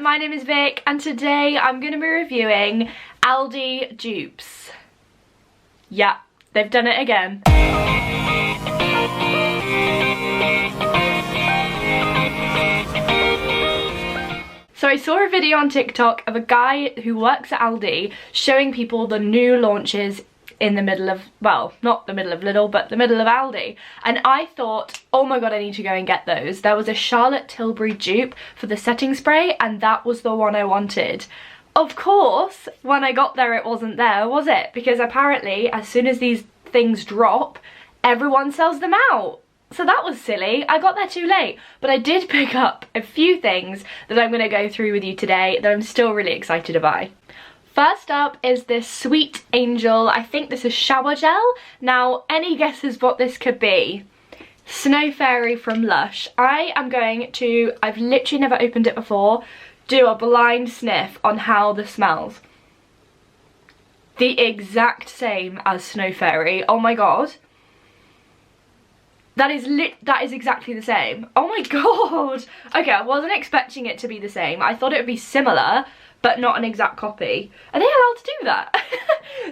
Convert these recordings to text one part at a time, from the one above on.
my name is Vic and today I'm going to be reviewing Aldi dupes. Yeah, they've done it again. So I saw a video on TikTok of a guy who works at Aldi showing people the new launches in the middle of, well, not the middle of Lidl, but the middle of Aldi. And I thought, oh my god, I need to go and get those. There was a Charlotte Tilbury dupe for the setting spray and that was the one I wanted. Of course, when I got there it wasn't there, was it? Because apparently as soon as these things drop, everyone sells them out. So that was silly. I got there too late, but I did pick up a few things that I'm going to go through with you today that I'm still really excited to buy. First up is this Sweet Angel. I think this is shower gel. Now, any guesses what this could be? Snow Fairy from Lush. I am going to, I've literally never opened it before, do a blind sniff on how this smells. The exact same as Snow Fairy. Oh my god. That is exactly the same. Oh my god. Okay, I wasn't expecting it to be the same. I thought it would be similar, but not an exact copy. Are they allowed to do that?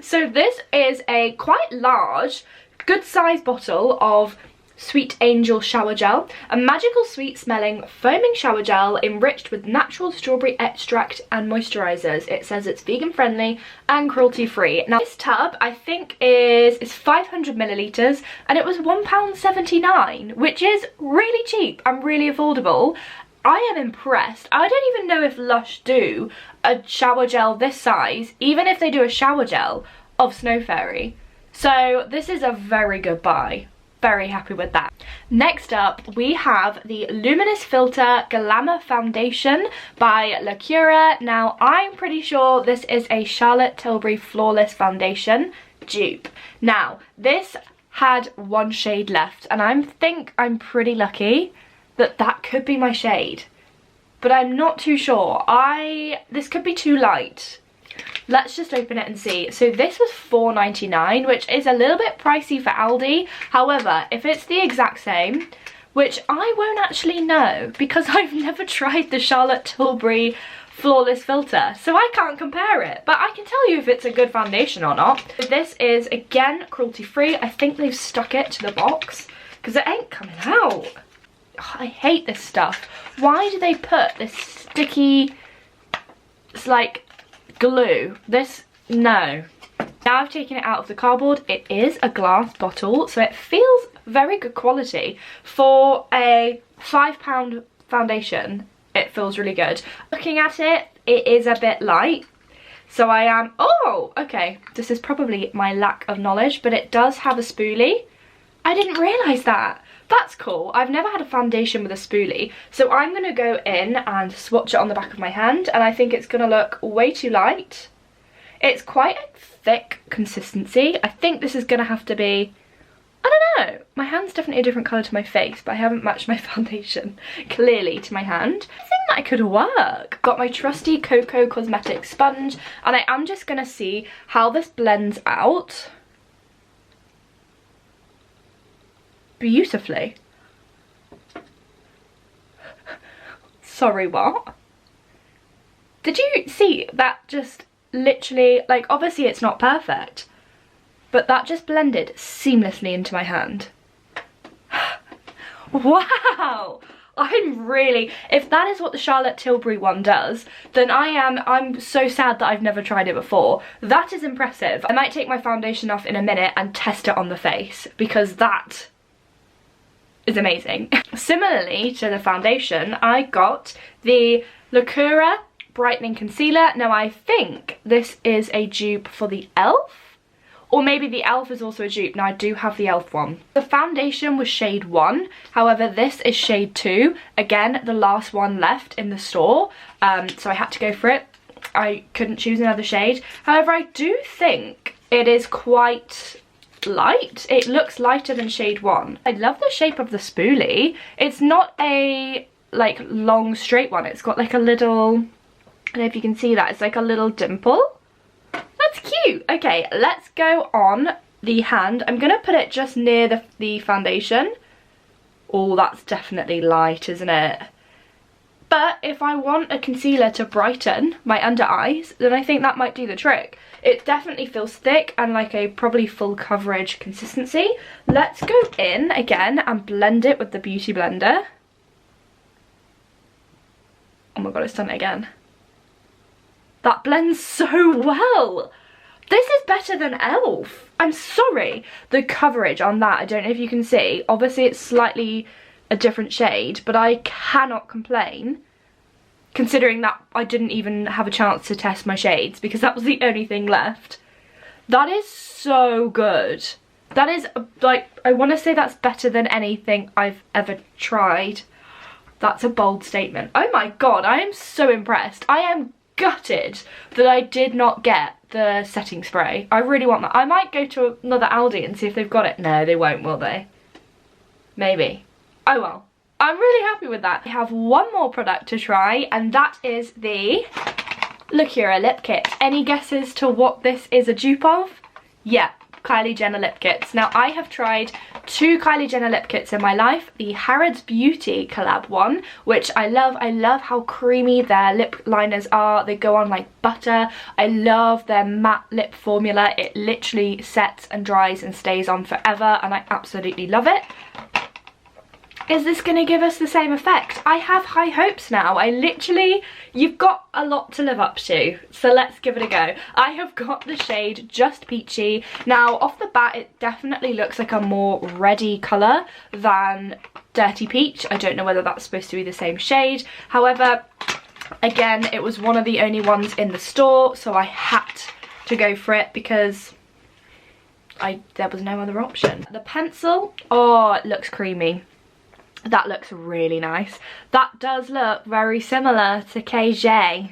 So this is a quite large, good sized bottle of Sweet Angel shower gel, a magical sweet smelling foaming shower gel enriched with natural strawberry extract and moisturizers. It says it's vegan friendly and cruelty free. Now this tub I think is 500 milliliters and it was £1.79, which is really cheap and really affordable. I am impressed. I don't even know if Lush do a shower gel this size, even if they do a shower gel of Snow Fairy. So this is a very good buy. Very happy with that. Next up we have the Luminous Filter Glamour Foundation by Lacura. Now I'm pretty sure this is a Charlotte Tilbury Flawless Foundation dupe. Now this had one shade left and I think I'm pretty lucky that that could be my shade, but I'm not too sure. This could be too light. Let's just open it and see. So this was £4.99, which is a little bit pricey for Aldi. However, if it's the exact same, which I won't actually know because I've never tried the Charlotte Tilbury Flawless Filter, so I can't compare it, but I can tell you if it's a good foundation or not. This is again cruelty free. I think they've stuck it to the box because it ain't coming out. Oh, I hate this stuff. Why do they put this sticky, it's like glue? This, no. Now I've taken it out of the cardboard. It is a glass bottle, so it feels very good quality. For a £5 foundation, it feels really good. Looking at it, it is a bit light. So I am, oh, okay. This is probably my lack of knowledge, but it does have a spoolie. I didn't realise that. That's cool. I've never had a foundation with a spoolie, so I'm going to go in and swatch it on the back of my hand, and I think it's going to look way too light. It's quite a thick consistency. I think this is going to have to be, I don't know, my hand's definitely a different colour to my face, but I haven't matched my foundation clearly to my hand. I think that could work. Got my trusty Cocoa Cosmetics sponge, and I am just going to see how this blends out beautifully. Sorry, what? Did you see that? Just literally, like, obviously it's not perfect, but that just blended seamlessly into my hand. Wow, I'm really, if that is what the Charlotte Tilbury one does, then I'm so sad that I've never tried it before. That is impressive. I might take my foundation off in a minute and test it on the face because that is amazing. Similarly to the foundation, I got the Lacura Brightening Concealer. Now I think this is a dupe for the e.l.f. or maybe the e.l.f. is also a dupe. Now I do have the e.l.f. one. The foundation was shade 1, however this is shade 2. Again, the last one left in the store, so I had to go for it. I couldn't choose another shade. However, I do think it is quite light. It looks lighter than shade 1. I love the shape of the spoolie. It's not a like long straight one. It's got like a little, I don't know if you can see that, it's like a little dimple. That's cute. Okay, let's go on the hand. I'm gonna put it just near the foundation. Oh, that's definitely light, isn't it? But if I want a concealer to brighten my under eyes, then I think that might do the trick. It definitely feels thick and like a probably full coverage consistency. Let's go in again and blend it with the Beauty Blender. Oh my god, it's done it again. That blends so well. This is better than e.l.f. I'm sorry. The coverage on that, I don't know if you can see. Obviously it's slightly a different shade, but I cannot complain considering that I didn't even have a chance to test my shades because that was the only thing left. That is so good. That is like, I want to say that's better than anything I've ever tried. That's a bold statement. Oh my god, I am so impressed. I am gutted that I did not get the setting spray. I really want that. I might go to another Aldi and see if they've got it. No, they won't, will they? Maybe. Oh well. I'm really happy with that. I have one more product to try, and that is the Lacura lip kit. Any guesses to what this is a dupe of? Yeah, Kylie Jenner lip kits. Now, I have tried 2 Kylie Jenner lip kits in my life. The Harrods Beauty collab one, which I love. I love how creamy their lip liners are. They go on like butter. I love their matte lip formula. It literally sets and dries and stays on forever, and I absolutely love it. Is this going to give us the same effect? I have high hopes now. You've got a lot to live up to, so let's give it a go. I have got the shade Just Peachy. Now, off the bat, it definitely looks like a more reddy colour than Dirty Peach. I don't know whether that's supposed to be the same shade. However, again, it was one of the only ones in the store, so I had to go for it because there was no other option. The pencil, oh, it looks creamy. That looks really nice. That does look very similar to KJ.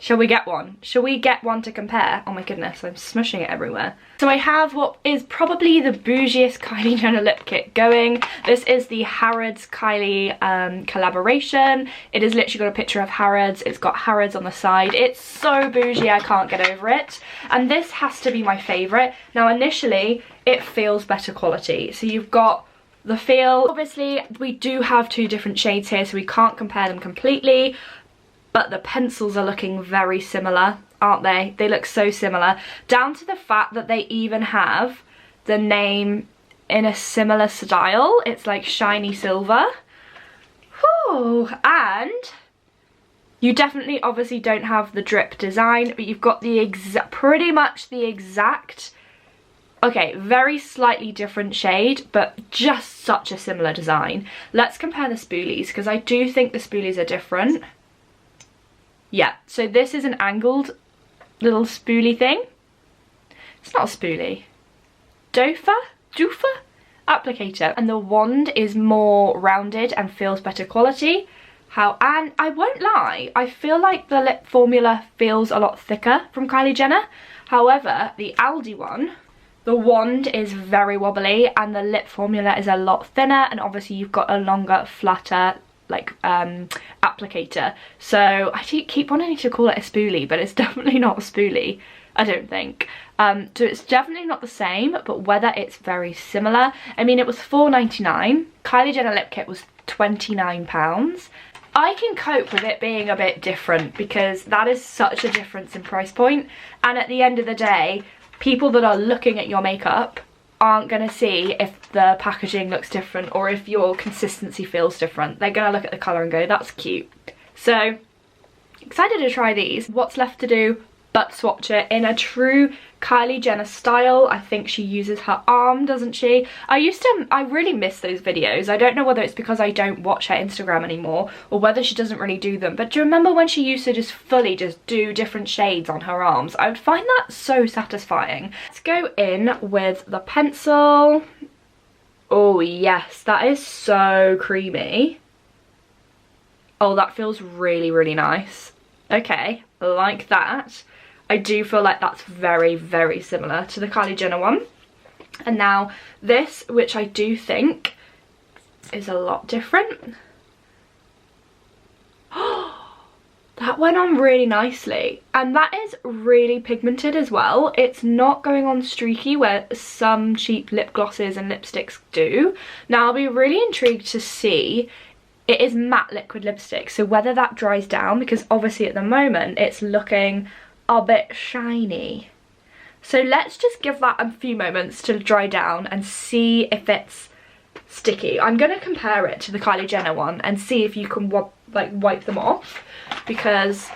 Shall we get one? Shall we get one to compare? Oh my goodness, I'm smushing it everywhere. So I have what is probably the bougiest Kylie Jenner lip kit going. This is the Harrods Kylie collaboration. It has literally got a picture of Harrods. It's got Harrods on the side. It's so bougie, I can't get over it. And this has to be my favourite. Now initially, it feels better quality. So you've got the feel. Obviously, we do have 2 different shades here, so we can't compare them completely, but the pencils are looking very similar, aren't they? They look so similar, down to the fact that they even have the name in a similar style. It's like shiny silver. Whew. And you definitely obviously don't have the drip design, but you've got the pretty much the exact, okay, very slightly different shade, but just such a similar design. Let's compare the spoolies, because I do think the spoolies are different. Yeah, so this is an angled little spoolie thing. It's not a spoolie. Doofer applicator. And the wand is more rounded and feels better quality. And I won't lie, I feel like the lip formula feels a lot thicker from Kylie Jenner. However, the Aldi one, the wand is very wobbly and the lip formula is a lot thinner, and obviously you've got a longer, flatter like applicator. So I do keep wanting to call it a spoolie, but it's definitely not a spoolie, I don't think. So it's definitely not the same, but whether it's very similar. I mean, it was £4.99. Kylie Jenner lip kit was £29. I can cope with it being a bit different because that is such a difference in price point, and at the end of the day, people that are looking at your makeup aren't going to see if the packaging looks different or if your consistency feels different. They're going to look at the colour and go, that's cute. So, excited to try these. What's left to do but swatch it in a true Kylie Jenner style. I think she uses her arm, doesn't she? I really miss those videos. I don't know whether it's because I don't watch her Instagram anymore or whether she doesn't really do them, but do you remember when she used to just fully just do different shades on her arms? I would find that so satisfying. Let's go in with the pencil. Oh yes, that is so creamy. Oh, that feels really, really nice. Okay, like that. I do feel like that's very, very similar to the Kylie Jenner one. And now this, which I do think is a lot different. That went on really nicely. And that is really pigmented as well. It's not going on streaky where some cheap lip glosses and lipsticks do. Now I'll be really intrigued to see it is matte liquid lipstick, so whether that dries down, because obviously at the moment it's looking a bit shiny. So let's just give that a few moments to dry down and see if it's sticky. I'm going to compare it to the Kylie Jenner one and see if you can like wipe them off, because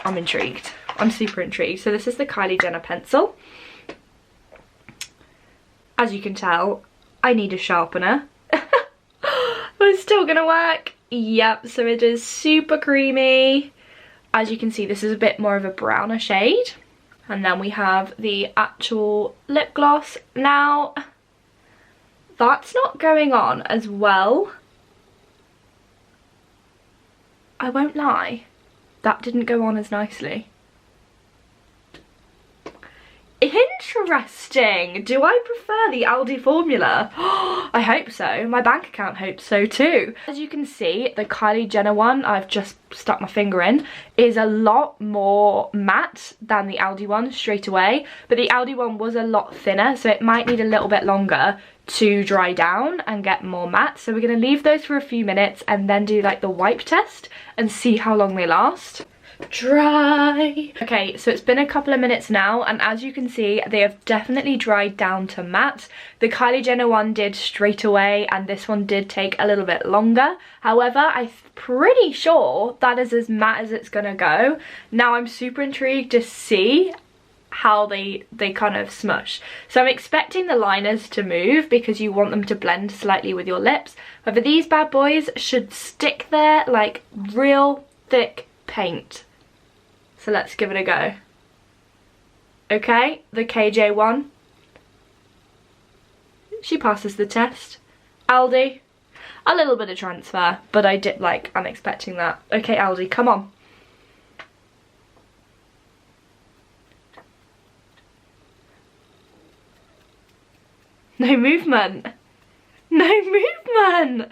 I'm intrigued. I'm super intrigued. So this is the Kylie Jenner pencil. As you can tell, I need a sharpener. But it's still gonna work. Yep, so it is super creamy. As you can see, this is a bit more of a browner shade. And then we have the actual lip gloss. Now, that's not going on as well. I won't lie, that didn't go on as nicely. Interesting. Do I prefer the Aldi formula? I hope so. My bank account hopes so too. As you can see, the Kylie Jenner one, I've just stuck my finger in, is a lot more matte than the Aldi one straight away. But the Aldi one was a lot thinner, so it might need a little bit longer to dry down and get more matte. So we're going to leave those for a few minutes and then do like the wipe test and see how long they last. Dry. Okay, so it's been a couple of minutes now, and as you can see, they have definitely dried down to matte. The Kylie Jenner one did straight away, and this one did take a little bit longer. However, I'm pretty sure that is as matte as it's gonna go. Now I'm super intrigued to see how they kind of smush. So I'm expecting the liners to move because you want them to blend slightly with your lips. However, these bad boys should stick there like real thick paint. So let's give it a go. Okay, the KJ one. She passes the test. Aldi, a little bit of transfer, but I'm expecting that. Okay, Aldi, come on. No movement. No movement.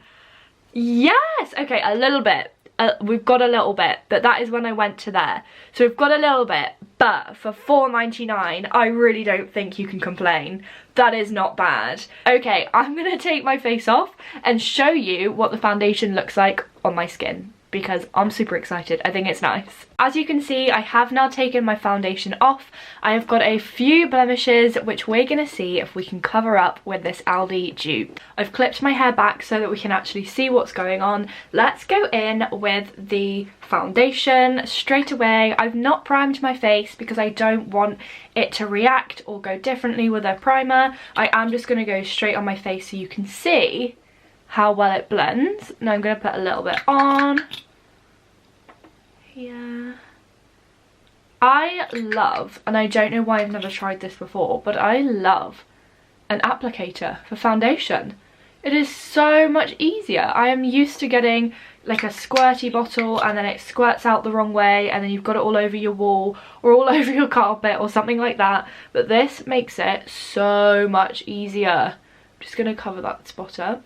Yes. Okay, a little bit. We've got a little bit, but that is when I went to there. So we've got a little bit, but for $4.99, I really don't think you can complain. That is not bad. Okay, I'm gonna take my face off and show you what the foundation looks like on my skin, because I'm super excited. I think it's nice. As you can see, I have now taken my foundation off. I have got a few blemishes, which we're gonna see if we can cover up with this Aldi dupe. I've clipped my hair back so that we can actually see what's going on. Let's go in with the foundation straight away. I've not primed my face because I don't want it to react or go differently with a primer. I am just gonna go straight on my face so you can see how well it blends. Now I'm going to put a little bit on here. I love, and I don't know why I've never tried this before, but I love an applicator for foundation. It is so much easier. I am used to getting like a squirty bottle and then it squirts out the wrong way and then you've got it all over your wall or all over your carpet or something like that. But this makes it so much easier. I'm just going to cover that spot up.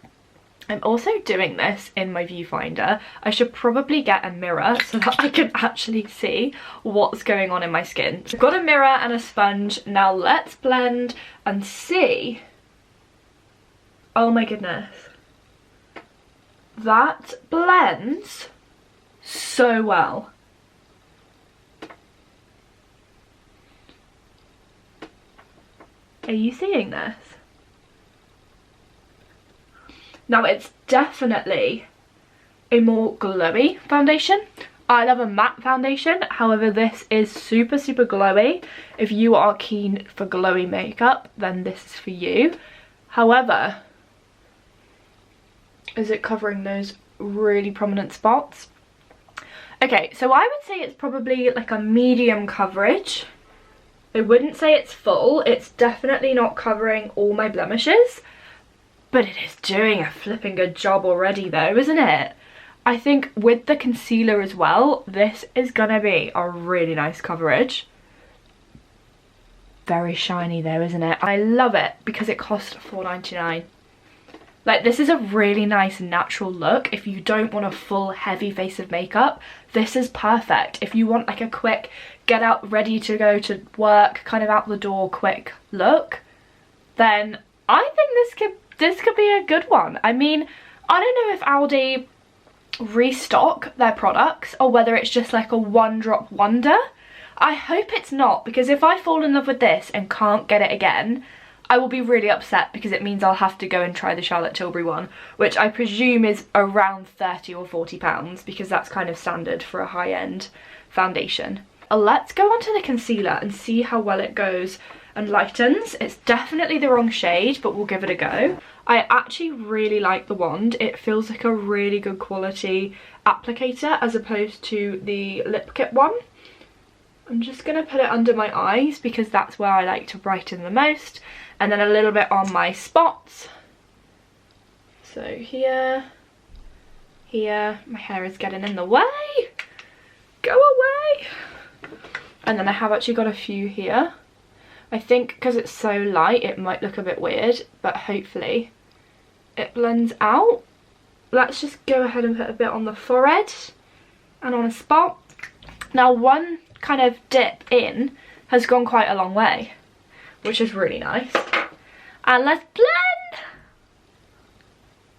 I'm also doing this in my viewfinder. I should probably get a mirror so that I can actually see what's going on in my skin. So I've got a mirror and a sponge. Now let's blend and see. Oh my goodness. That blends so well. Are you seeing this? Now it's definitely a more glowy foundation. I love a matte foundation, however this is super glowy. If you are keen for glowy makeup, then this is for you. However, is it covering those really prominent spots? Okay, so I would say it's probably like a medium coverage. I wouldn't say it's full. It's definitely not covering all my blemishes. But it is doing a flipping good job already though, isn't it? I think with the concealer as well, this is gonna be a really nice coverage. Very shiny though, isn't it? I love it because it cost $4.99. Like, this is a really nice natural look. If you don't want a full heavy face of makeup, this is perfect. If you want like a quick get out ready to go to work, kind of out the door quick look, then I think this could be a good one. I mean, I don't know if Aldi restock their products or whether it's just like a one-drop wonder. I hope it's not, because if I fall in love with this and can't get it again, I will be really upset, because it means I'll have to go and try the Charlotte Tilbury one, which I presume is around £30 or £40, because that's kind of standard for a high-end foundation. Let's go on to the concealer and see how well it goes and lightens. It's definitely the wrong shade, but we'll give it a go. I actually really like the wand. It feels like a really good quality applicator as opposed to the lip kit one. I'm just going to put it under my eyes because that's where I like to brighten the most, and then a little bit on my spots. So here, my hair is getting in the way. Go away. And then I have actually got a few here. I think because it's so light it might look a bit weird, but hopefully it blends out. Let's just go ahead and put a bit on the forehead and on a spot. Now one kind of dip in has gone quite a long way, which is really nice. And let's blend.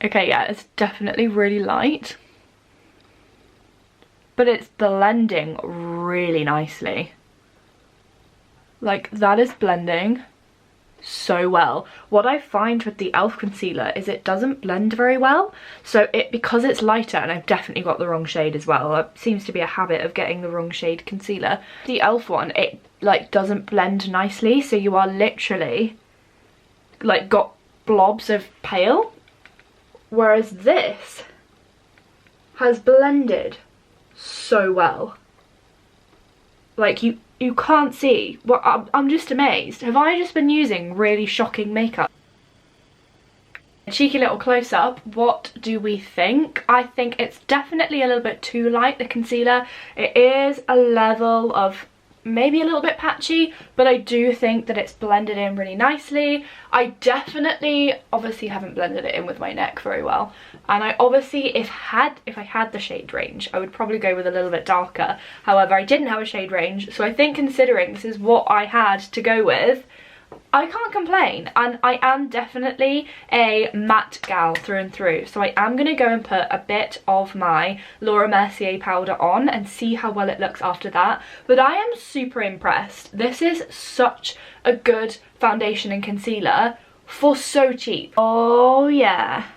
Okay, yeah, it's definitely really light, but it's blending really nicely. Like, that is blending so well. What I find with the e.l.f. concealer is it doesn't blend very well. So because it's lighter, and I've definitely got the wrong shade as well. It seems to be a habit of getting the wrong shade concealer. The e.l.f. one, it like doesn't blend nicely. So you are literally like got blobs of pale. Whereas this has blended so well. Like you can't see. Well, I'm just amazed. Have I just been using really shocking makeup? A cheeky little close-up. What do we think? I think it's definitely a little bit too light, the concealer. It is a level of maybe a little bit patchy, but I do think that it's blended in really nicely. I definitely obviously haven't blended it in with my neck very well, and I obviously if I had the shade range I would probably go with a little bit darker. However, I didn't have a shade range, so I think considering this is what I had to go with, I can't complain. And I am definitely a matte gal through and through, so I am going to go and put a bit of my Laura Mercier powder on and see how well it looks after that. But I am super impressed. This is such a good foundation and concealer for so cheap. Oh yeah.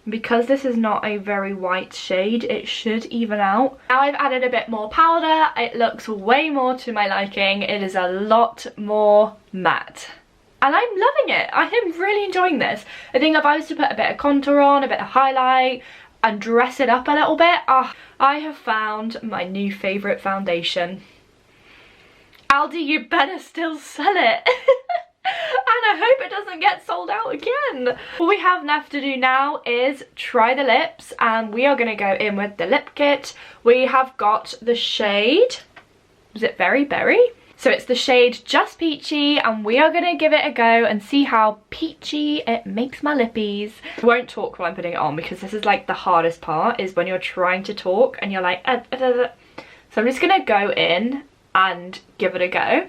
Because this is not a very white shade, it should even out. Now I've added a bit more powder, it looks way more to my liking. It is a lot more matte. And I'm loving it. I am really enjoying this. I think if I was to put a bit of contour on, a bit of highlight, and dress it up a little bit, I have found my new favourite foundation. Aldi, you better still sell it. And I hope it doesn't get sold out again. All we have left to do now is try the lips, and we are going to go in with the lip kit. We have got the shade, is it Very Berry? So it's the shade Just Peachy, and we are going to give it a go and see how peachy it makes my lippies. I won't talk while I'm putting it on, because this is like the hardest part, is when you're trying to talk and you're like So I'm just going to go in and give it a go.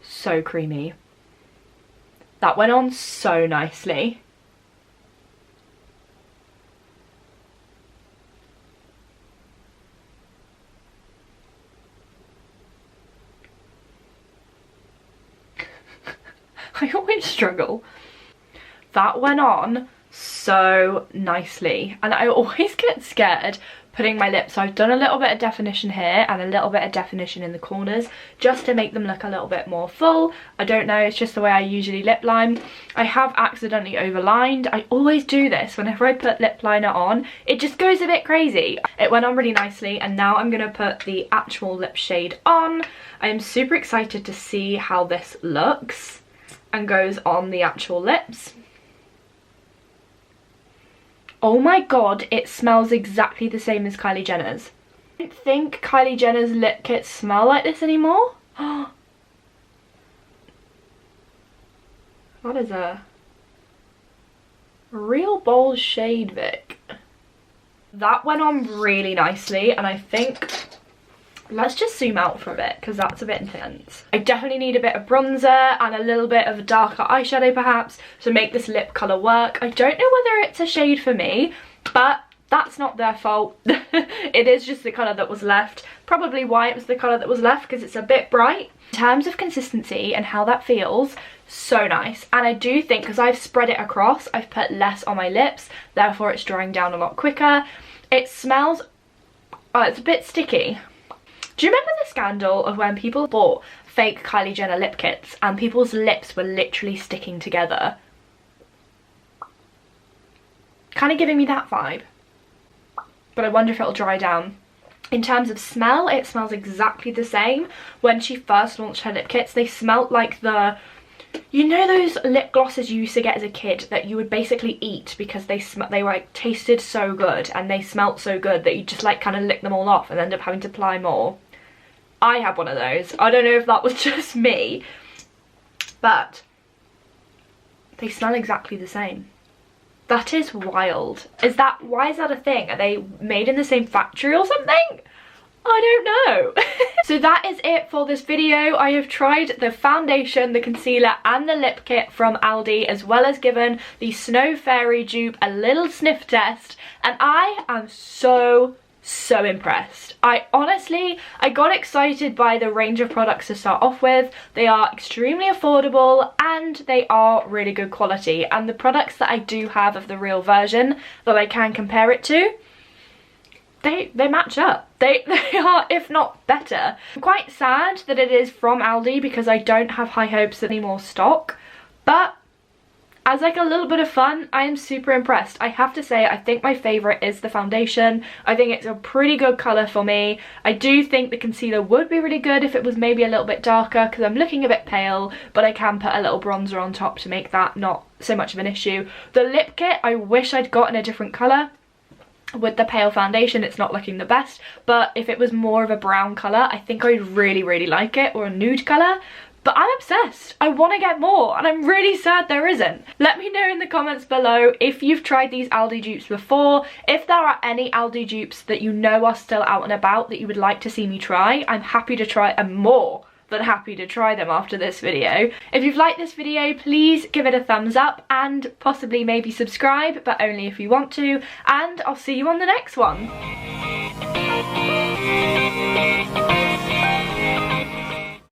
So creamy. That went on so nicely. I always struggle. That went on so nicely, and I always get scared putting my lips, so I've done a little bit of definition here and a little bit of definition in the corners just to make them look a little bit more full. I don't know, it's just the way I usually lip line. I have accidentally overlined. I always do this whenever I put lip liner on. It just goes a bit crazy. It went on really nicely, and now I'm going to put the actual lip shade on. I am super excited to see how this looks and goes on the actual lips. Oh my god, it smells exactly the same as Kylie Jenner's. I don't think Kylie Jenner's lip kits smell like this anymore. That is a real bold shade, Vic. That went on really nicely, and I think Let's just zoom out for a bit because that's a bit intense. I definitely need a bit of bronzer and a little bit of a darker eyeshadow perhaps to make this lip colour work. I don't know whether it's a shade for me, but that's not their fault. It is just the colour that was left. Probably why it was the colour that was left, because it's a bit bright. In terms of consistency and how that feels, so nice. And I do think, because I've spread it across, I've put less on my lips, therefore it's drying down a lot quicker. It smells, it's a bit sticky. Do you remember the scandal of when people bought fake Kylie Jenner lip kits and people's lips were literally sticking together? Kind of giving me that vibe. But I wonder if it'll dry down. In terms of smell, it smells exactly the same. When she first launched her lip kits, they smelled like the, you know those lip glosses you used to get as a kid that you would basically eat because they were like tasted so good and they smelt so good that you just like kind of lick them all off and end up having to apply more. I had one of those. I don't know if that was just me, but they smell exactly the same. That is wild. Why is that a thing? Are they made in the same factory or something? I don't know. So that is it for this video. I have tried the foundation, the concealer and the lip kit from Aldi, as well as given the Snow Fairy dupe a little sniff test, and I am so impressed. I got excited by the range of products to start off with. They are extremely affordable and they are really good quality, and the products that I do have of the real version that I can compare it to, they match up. They are, if not better. I'm quite sad that it is from Aldi because I don't have high hopes of any more stock, but as like a little bit of fun, I am super impressed. I have to say, I think my favourite is the foundation. I think it's a pretty good colour for me. I do think the concealer would be really good if it was maybe a little bit darker because I'm looking a bit pale, but I can put a little bronzer on top to make that not so much of an issue. The lip kit, I wish I'd gotten a different colour. With the pale foundation, it's not looking the best, but if it was more of a brown colour, I think I'd really like it, or a nude colour. But I'm obsessed. I want to get more and I'm really sad there isn't. Let me know in the comments below if you've tried these Aldi dupes before, if there are any Aldi dupes that you know are still out and about that you would like to see me try. I'm happy to try, and more than happy to try them after this video. If you've liked this video, please give it a thumbs up and possibly maybe subscribe, but only if you want to, and I'll see you on the next one.